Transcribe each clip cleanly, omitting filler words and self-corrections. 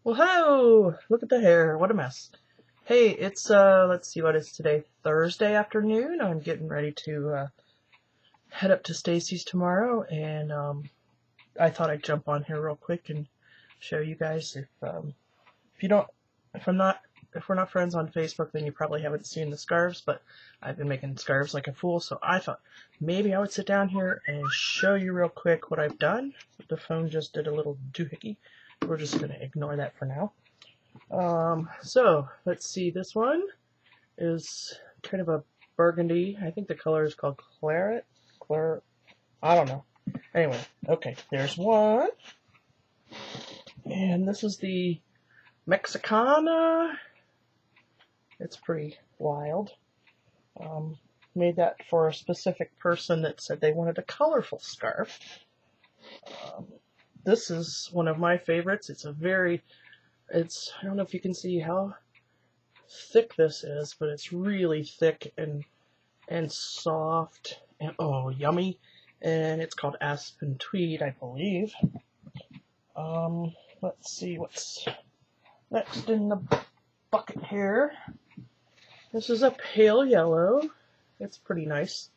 Well, ho! Look at the hair. What a mess. Hey, it's, let's see, what is today? Thursday afternoon. I'm getting ready to, head up to Stacy's tomorrow, and, I thought I'd jump on here real quick and show you guys if you don't, if I'm not, if we're not friends on Facebook, then you probably haven't seen the scarves, but I've been making scarves like a fool, so I thought maybe I would sit down here and show you real quick what I've done. The phone just did a little doohickey. We're just going to ignore that for now. So let's see, this one is kind of a burgundy. I think the color is called claret. I don't know. Anyway, okay, there's one. And this is the Mexicana. It's pretty wild. Made that for a specific person that said they wanted a colorful scarf. This is one of my favorites. I don't know if you can see how thick this is, but it's really thick and soft and oh, yummy. And it's called Aspen Tweed, I believe. Let's see what's next in the bucket here. This is a pale yellow. It's pretty nice.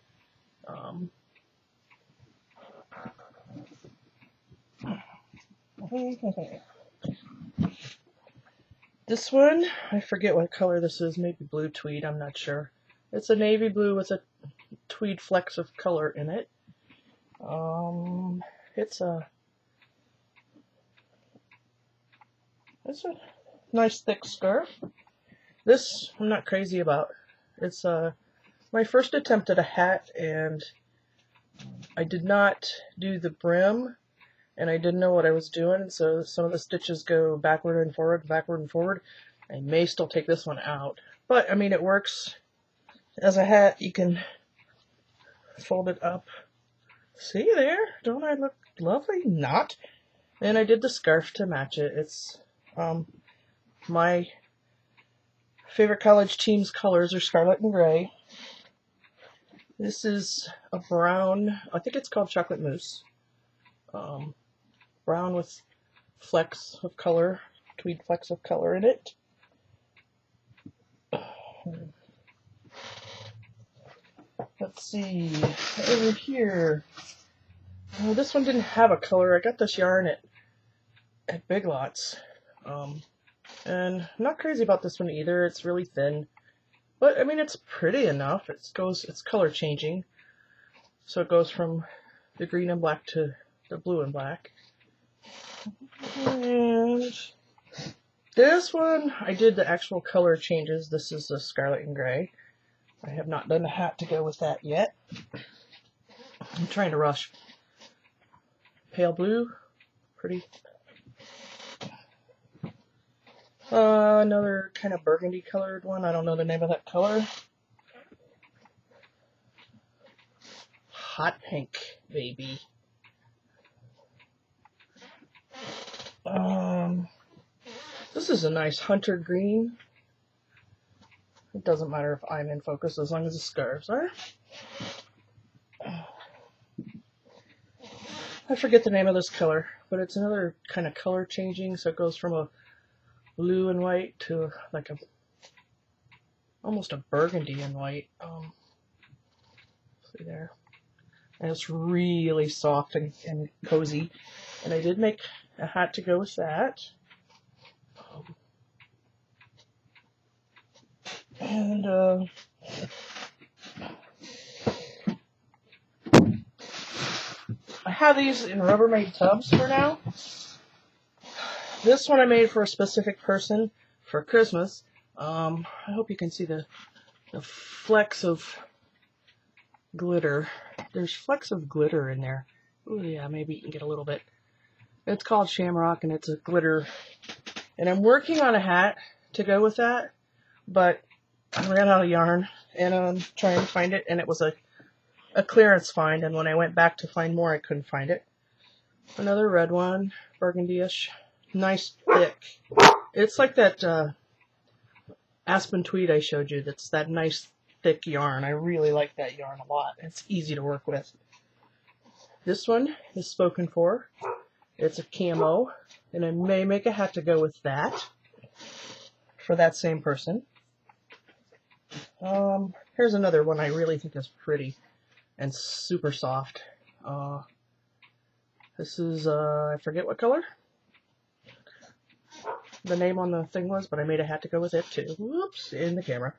This one, I forget what color this is, maybe blue tweed, I'm not sure. It's a navy blue with a tweed flecks of color in it. It's a nice thick scarf. This I'm not crazy about. It's my first attempt at a hat, and I did not do the brim, and I didn't know what I was doing, so some of the stitches go backward and forward, backward and forward. I may still take this one out, but I mean it works as a hat. You can fold it up. See there? Don't I look lovely? Not. And I did the scarf to match it. It's my favorite college team's colors are scarlet and gray. This is a brown, I think it's called chocolate mousse. Brown with flecks of color, tweed flecks of color in it. Let's see, over here. Oh, this one didn't have a color. I got this yarn at Big Lots. And I'm not crazy about this one either. It's really thin. But, I mean, it's pretty enough. It's color changing. So it goes from the green and black to the blue and black. And this one, I did the actual color changes. This is the scarlet and gray. I have not done the hat to go with that yet. I'm trying to rush. Pale blue, pretty. Another kind of burgundy colored one. I don't know the name of that color. Hot pink, baby. This is a nice hunter green. It doesn't matter if I'm in focus as long as the scarves are. I forget the name of this color, but it's another kind of color changing, so it goes from a blue and white to like almost a burgundy and white. See there? And it's really soft and cozy. And I did make a hat to go with that. And I have these in Rubbermaid tubs for now. This one I made for a specific person for Christmas. I hope you can see the flecks of glitter. There's flecks of glitter in there. Oh yeah, maybe you can get a little bit. It's called Shamrock, and it's a glitter. And I'm working on a hat to go with that, but I ran out of yarn, and I'm trying to find it, and it was a clearance find, and when I went back to find more, I couldn't find it. Another red one, burgundy-ish, nice thick. It's like that Aspen Tweed I showed you. That's that nice thick yarn. I really like that yarn a lot. It's easy to work with. This one is spoken for. It's a camo, and I may make a hat to go with that for that same person. Here's another one I really think is pretty and super soft. This is, I forget what color the name on the thing was, but I made a hat to go with it too. Whoops, in the camera.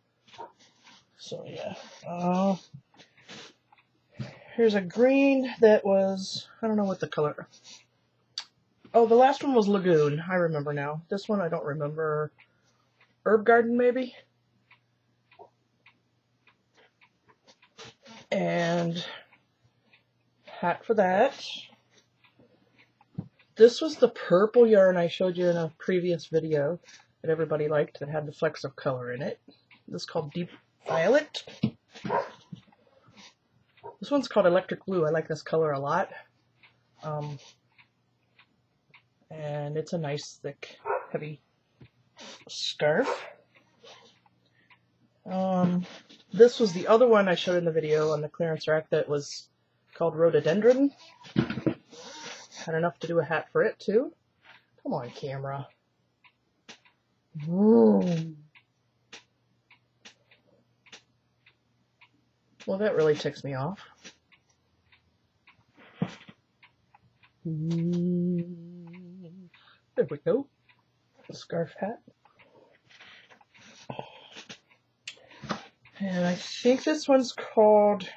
So yeah. Here's a green that was, I don't know what the color. Oh, the last one was Lagoon. I remember now. This one I don't remember. Herb Garden maybe? And hat for that. This was the purple yarn I showed you in a previous video that everybody liked that had the flecks of color in it. This is called Deep Violet. This one's called Electric Blue. I like this color a lot. And it's a nice, thick, heavy scarf. This was the other one I showed in the video on the clearance rack that was called Rhododendron. Had enough to do a hat for it too. Come on, camera. Well, that really ticks me off. There we go. Scarf hat. And I think this one's called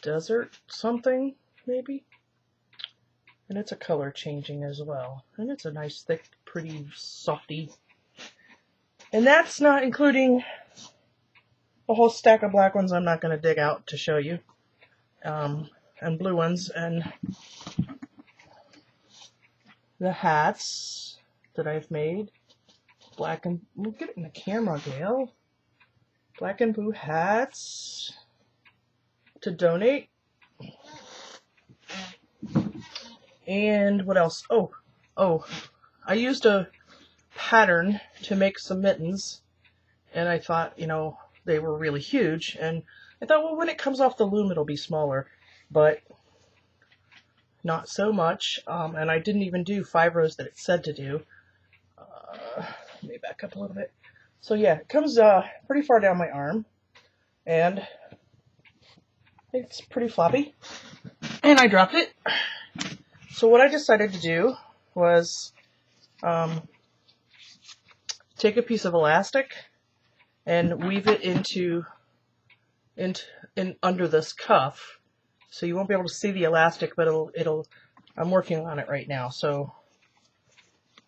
Desert something, maybe? And it's a color changing as well. And it's a nice, thick, pretty, softy. And that's not including a whole stack of black ones I'm not going to dig out to show you. And blue ones. And the hats that I've made. Black and, look at it in the camera, Gail. Black and blue hats to donate. And what else? Oh, I used a pattern to make some mittens, and I thought, you know, they were really huge, and I thought, well, when it comes off the loom, it'll be smaller, but not so much, and I didn't even do 5 rows that it said to do. Let me back up a little bit. So yeah, it comes pretty far down my arm, and it's pretty floppy, and I dropped it. So what I decided to do was take a piece of elastic and weave it in under this cuff, so you won't be able to see the elastic, but it'll. I'm working on it right now, so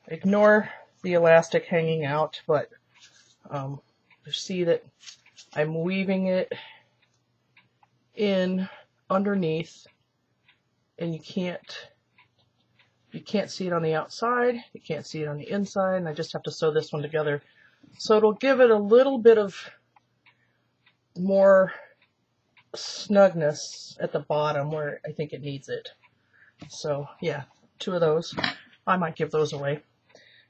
ignore the elastic hanging out, but you see that I'm weaving it in underneath, and you can't see it on the outside, you can't see it on the inside, and I just have to sew this one together. So it'll give it a little bit of more snugness at the bottom where I think it needs it. So yeah, 2 of those. I might give those away.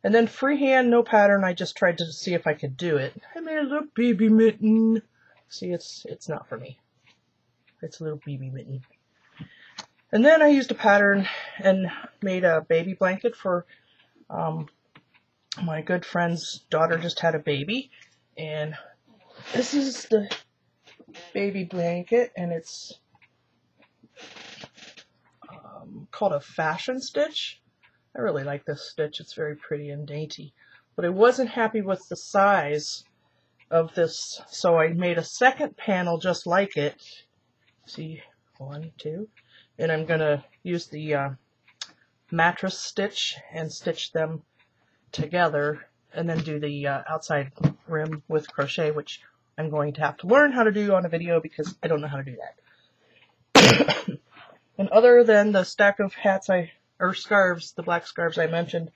And then freehand, no pattern, I just tried to see if I could do it. I made a little baby mitten. See, it's not for me. It's a little baby mitten. And then I used a pattern and made a baby blanket for my good friend's daughter just had a baby. And this is the baby blanket, and it's called a fashion stitch. I really like this stitch. It's very pretty and dainty. But I wasn't happy with the size of this, so I made a second panel just like it. See, 1, 2. And I'm going to use the mattress stitch and stitch them together, and then do the outside rim with crochet, which I'm going to have to learn how to do on a video because I don't know how to do that. And other than the stack of hats or scarves, the black scarves I mentioned,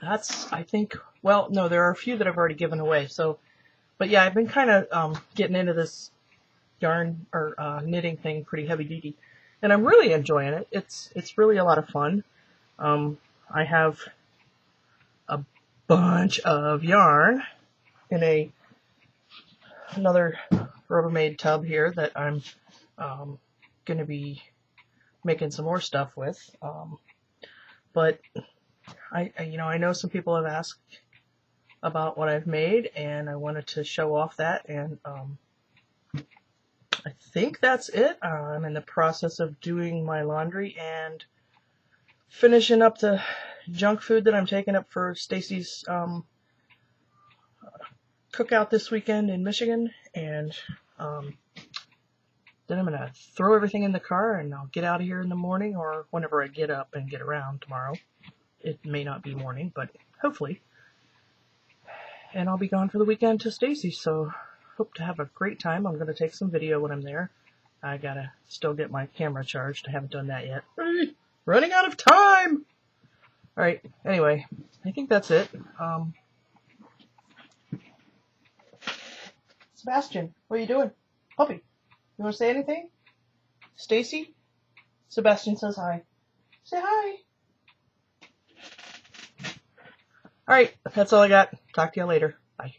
that's, I think, well, no, there are a few that I've already given away. So, but yeah, I've been kind of getting into this yarn or knitting thing pretty heavy duty, and I'm really enjoying it. It's really a lot of fun. I have a bunch of yarn in another Rubbermaid tub here that I'm going to be making some more stuff with. But I know some people have asked about what I've made, and I wanted to show off that, and I think that's it. I'm in the process of doing my laundry and finishing up the junk food that I'm taking up for Stacy's cookout this weekend in Michigan, and then I'm going to throw everything in the car and I'll get out of here in the morning, or whenever I get up and get around tomorrow. It may not be morning, but hopefully. And I'll be gone for the weekend to Stacy's, so hope to have a great time. I'm going to take some video when I'm there. I got to still get my camera charged. I haven't done that yet. Running out of time! Alright, anyway, I think that's it. Sebastian, what are you doing? Puppy, you want to say anything? Stacy? Sebastian says hi. Say hi. Alright, that's all I got. Talk to you later. Bye.